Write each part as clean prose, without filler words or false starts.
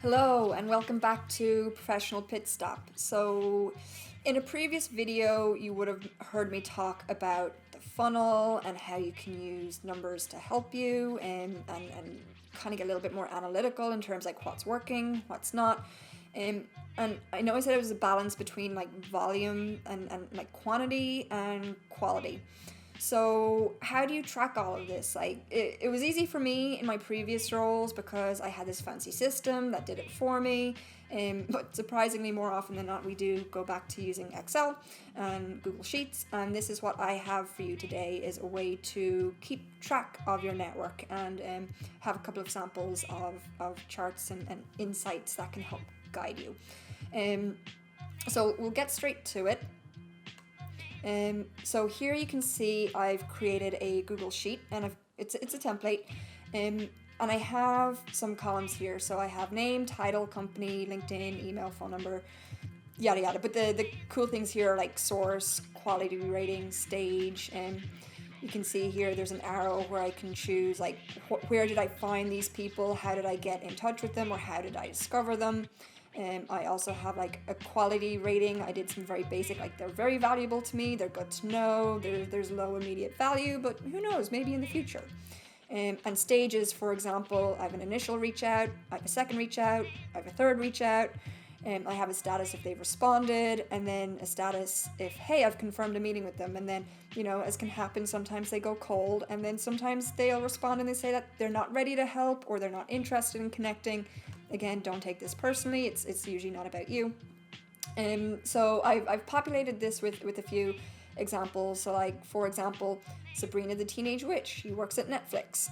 Hello and welcome back to Professional Pit Stop. So in a previous video you would have heard me talk about the funnel and how you can use numbers to help you and kind of get a little bit more analytical in terms like what's working, what's not. And I know I said it was a balance between like volume and like quantity and quality. So how do you track all of this? Like it was easy for me in my previous roles because I had this fancy system that did it for me. But surprisingly, more often than not, we do go back to using Excel and Google Sheets. And this is what I have for you today is a way to keep track of your network and have a couple of samples of charts and insights that can help guide you. So we'll get straight to it. So here you can see I've created a Google Sheet and it's a template and I have some columns here. So I have name, title, company, LinkedIn, email, phone number, yada yada. But the cool things here are like source, quality rating, stage, and you can see here there's an arrow where I can choose like where did I find these people, how did I get in touch with them, or how did I discover them. I also have like a quality rating. I did some very basic, like they're very valuable to me, they're good to know, there's low immediate value, but who knows, maybe in the future. And stages, for example, I have an initial reach out, I have a second reach out, I have a third reach out, I have a status if they've responded, and then a status if, hey, I've confirmed a meeting with them. And then, as can happen, sometimes they go cold, and then sometimes they'll respond and they say that they're not ready to help or they're not interested in connecting. Again, don't take this personally. It's usually not about you. So I've populated this with a few examples. So like, for example, Sabrina the Teenage Witch. She works at Netflix.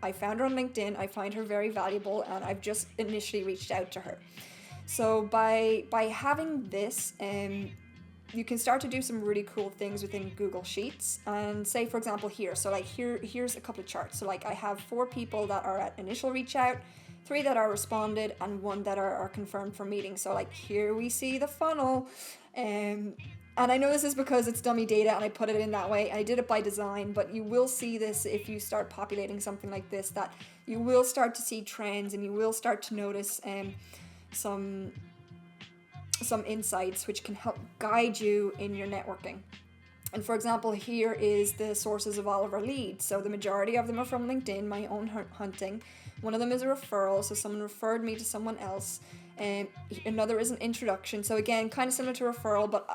I found her on LinkedIn. I find her very valuable, and I've just initially reached out to her. So by having this, you can start to do some really cool things within Google Sheets. And say, for example, here. So like here's a couple of charts. So like I have 4 people that are at initial reach out, 3 that are responded, and 1 that are confirmed for meetings. So like here we see the funnel. And I know this is because it's dummy data and I put it in that way. I did it by design, but you will see this if you start populating something like this, that you will start to see trends and you will start to notice some insights which can help guide you in your networking. And for example, here is the sources of all of our leads. So the majority of them are from LinkedIn, my own hunting. One of them is a referral, so someone referred me to someone else. Another is an introduction. So again, kind of similar to referral, but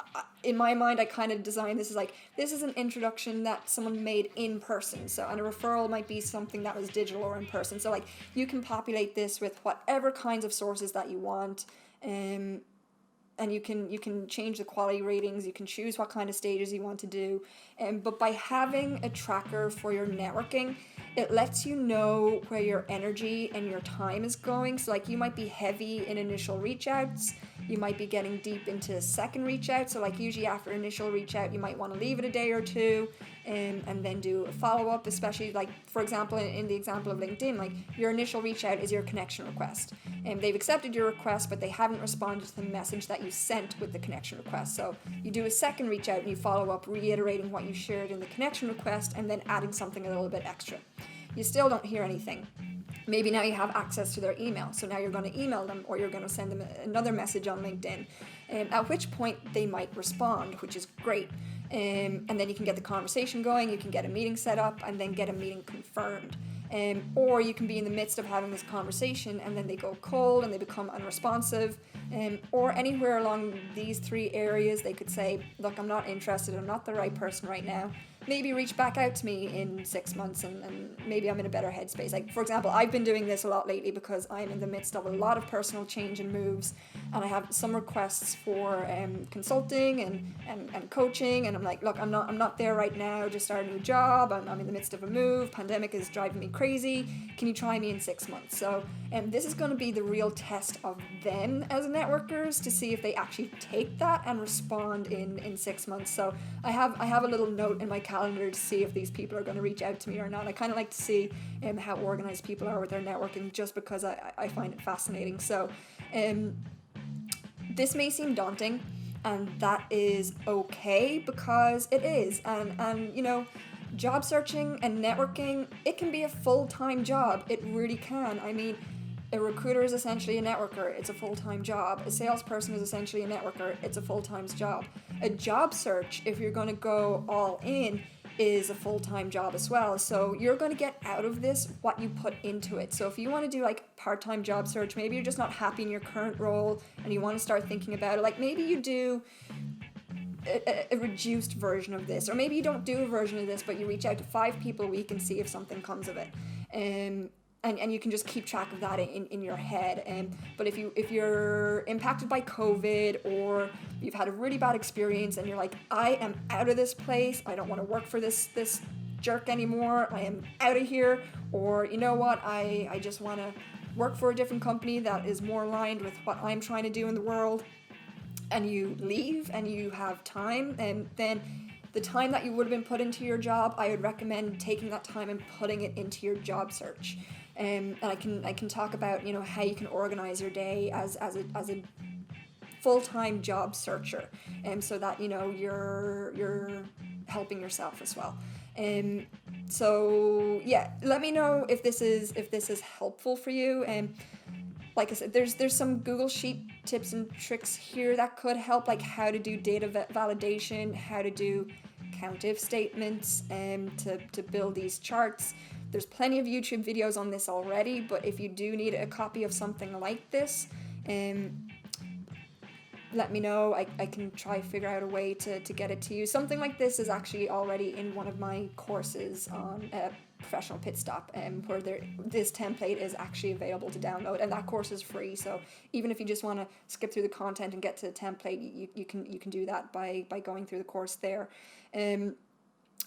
in my mind, I kind of designed this as like, this is an introduction that someone made in person. So, and a referral might be something that was digital or in person. So like, you can populate this with whatever kinds of sources that you want. And you can change the quality ratings, you can choose what kind of stages you want to do. But by having a tracker for your networking, it lets you know where your energy and your time is going. So like you might be heavy in initial reach outs, you might be getting deep into second reach out. So like usually after initial reach out, you might want to leave it a day or two and then do a follow-up, especially like, for example, in the example of LinkedIn, like your initial reach out is your connection request. And they've accepted your request, but they haven't responded to the message that you sent with the connection request. So you do a second reach out and you follow up, reiterating what you shared in the connection request and then adding something a little bit extra. You still don't hear anything. Maybe now you have access to their email, so now you're going to email them or you're going to send them another message on LinkedIn, at which point they might respond, which is great. And then you can get the conversation going, you can get a meeting set up and then get a meeting confirmed. Or you can be in the midst of having this conversation and then they go cold and they become unresponsive. Or anywhere along these 3 areas, they could say, look, I'm not interested, I'm not the right person right now. Maybe reach back out to me in 6 months and maybe I'm in a better headspace. Like, for example, I've been doing this a lot lately because I'm in the midst of a lot of personal change and moves, and I have some requests for consulting and coaching, and I'm like, look, I'm not there right now, just started a new job, I'm in the midst of a move, pandemic is driving me crazy, can you try me in 6 months? So this is going to be the real test of them as networkers to see if they actually take that and respond in 6 months. So I have a little note in my calendar to see if these people are going to reach out to me or not. I kind of like to see how organized people are with their networking just because I find it fascinating. So this may seem daunting, and that is okay because it is. And job searching and networking, it can be a full-time job. It really can. I mean, A recruiter is essentially a networker. It's a full-time job. A salesperson is essentially a networker. It's a full-time job. A job search, if you're going to go all in, is a full-time job as well. So you're going to get out of this what you put into it. So if you want to do like part-time job search, maybe you're just not happy in your current role and you want to start thinking about it, like maybe you do a reduced version of this, or maybe you don't do a version of this, but you reach out to 5 people a week and see if something comes of it. And you can just keep track of that in your head. But if you're impacted by COVID, or you've had a really bad experience and you're like, I am out of this place, I don't want to work for this jerk anymore, I am out of here, or you know what, I just want to work for a different company that is more aligned with what I'm trying to do in the world, and you leave and you have time, and then the time that you would have been put into your job, I would recommend taking that time and putting it into your job search. And I can talk about, you know, how you can organize your day as a full-time job searcher, so that, you know, you're helping yourself as well. So yeah, let me know if this is helpful for you. Like I said, there's some Google Sheet tips and tricks here that could help, like how to do data validation, how to do Countif Statements, to build these charts. There's plenty of YouTube videos on this already, but if you do need a copy of something like this, let me know. I can try figure out a way to get it to you. Something like this is actually already in one of my courses on Professional Pit Stop, where this template is actually available to download, and that course is free. So even if you just want to skip through the content and get to the template, you can do that by going through the course there.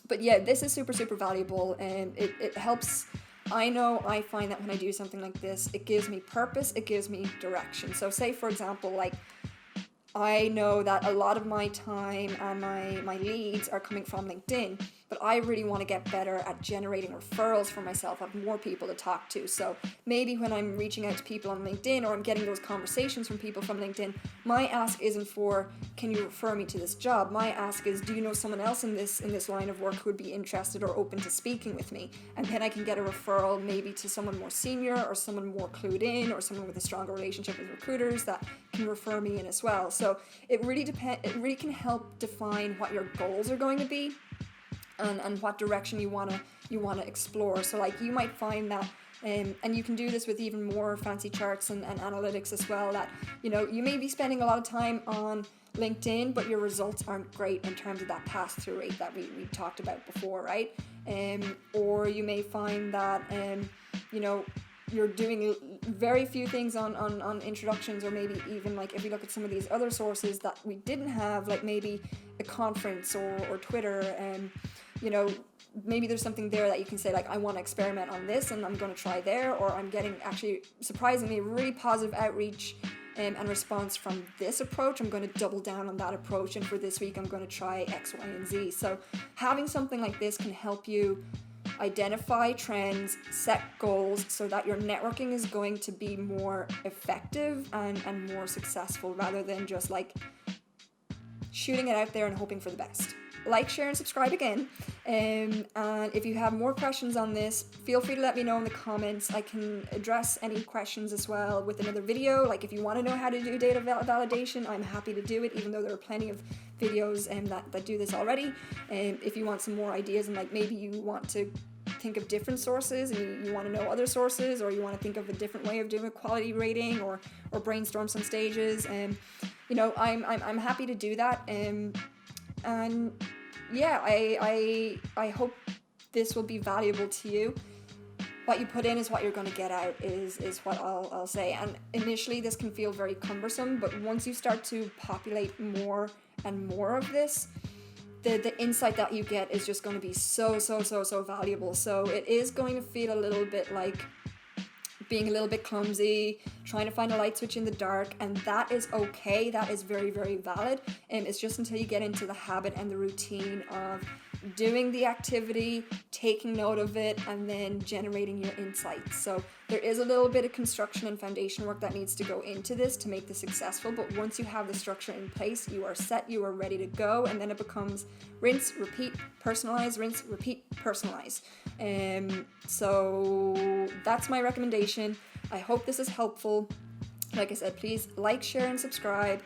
But yeah, this is super valuable, and it helps. I find that when I do something like this, it gives me purpose, it gives me direction. So say, for example, like, I know that a lot of my time and my leads are coming from LinkedIn, but I really want to get better at generating referrals for myself, have more people to talk to. So maybe when I'm reaching out to people on LinkedIn, or I'm getting those conversations from people from LinkedIn, my ask isn't for, can you refer me to this job? My ask is, do you know someone else in this line of work who would be interested or open to speaking with me? And then I can get a referral maybe to someone more senior, or someone more clued in, or someone with a stronger relationship with recruiters that can refer me in as well. So it really can help define what your goals are going to be, and what direction you wanna explore. So like, you might find that, and you can do this with even more fancy charts and analytics as well, that, you know, you may be spending a lot of time on LinkedIn, but your results aren't great in terms of that pass-through rate that we talked about before, right? Or you may find that, you know, you're doing very few things on introductions, or maybe even, like, if you look at some of these other sources that we didn't have, like maybe a conference or Twitter, and you know, maybe there's something there that you can say, like, I want to experiment on this and I'm going to try there, or I'm getting actually surprisingly really positive outreach and response from this approach. I'm going to double down on that approach, and for this week I'm going to try X, Y, and Z. So having something like this can help you identify trends, set goals, so that your networking is going to be more effective and more successful, rather than just like shooting it out there and hoping for the best. Like, share, and subscribe again. And if you have more questions on this, feel free to let me know in the comments. I can address any questions as well with another video. Like, if you want to know how to do data validation, I'm happy to do it, even though there are plenty of videos that do this already. If you want some more ideas, and like maybe you want to think of different sources, and you want to know other sources, or you want to think of a different way of doing a quality rating, or brainstorm some stages, you know, I'm happy to do that. And yeah, I hope this will be valuable to you. What you put in is what you're going to get out, is what I'll say. And initially this can feel very cumbersome, but once you start to populate more and more of this, the insight that you get is just going to be so valuable. So it is going to feel a little bit like being a little bit clumsy, trying to find a light switch in the dark, and that is okay. That is very valid. And it's just until you get into the habit and the routine of doing the activity, taking note of it, and then generating your insights. So there is a little bit of construction and foundation work that needs to go into this to make this successful, but once you have the structure in place, you are set, you are ready to go, and then it becomes rinse, repeat, personalize, rinse, repeat, personalize. So that's my recommendation. I hope this is helpful. Like I said, please like, share, and subscribe.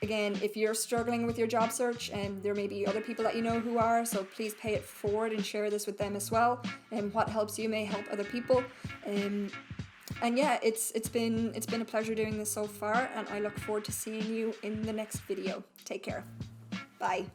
Again, if you're struggling with your job search, and there may be other people that you know who are, so please pay it forward and share this with them as well. And what helps you may help other people. And yeah, it's been a pleasure doing this so far, and I look forward to seeing you in the next video. Take care. Bye.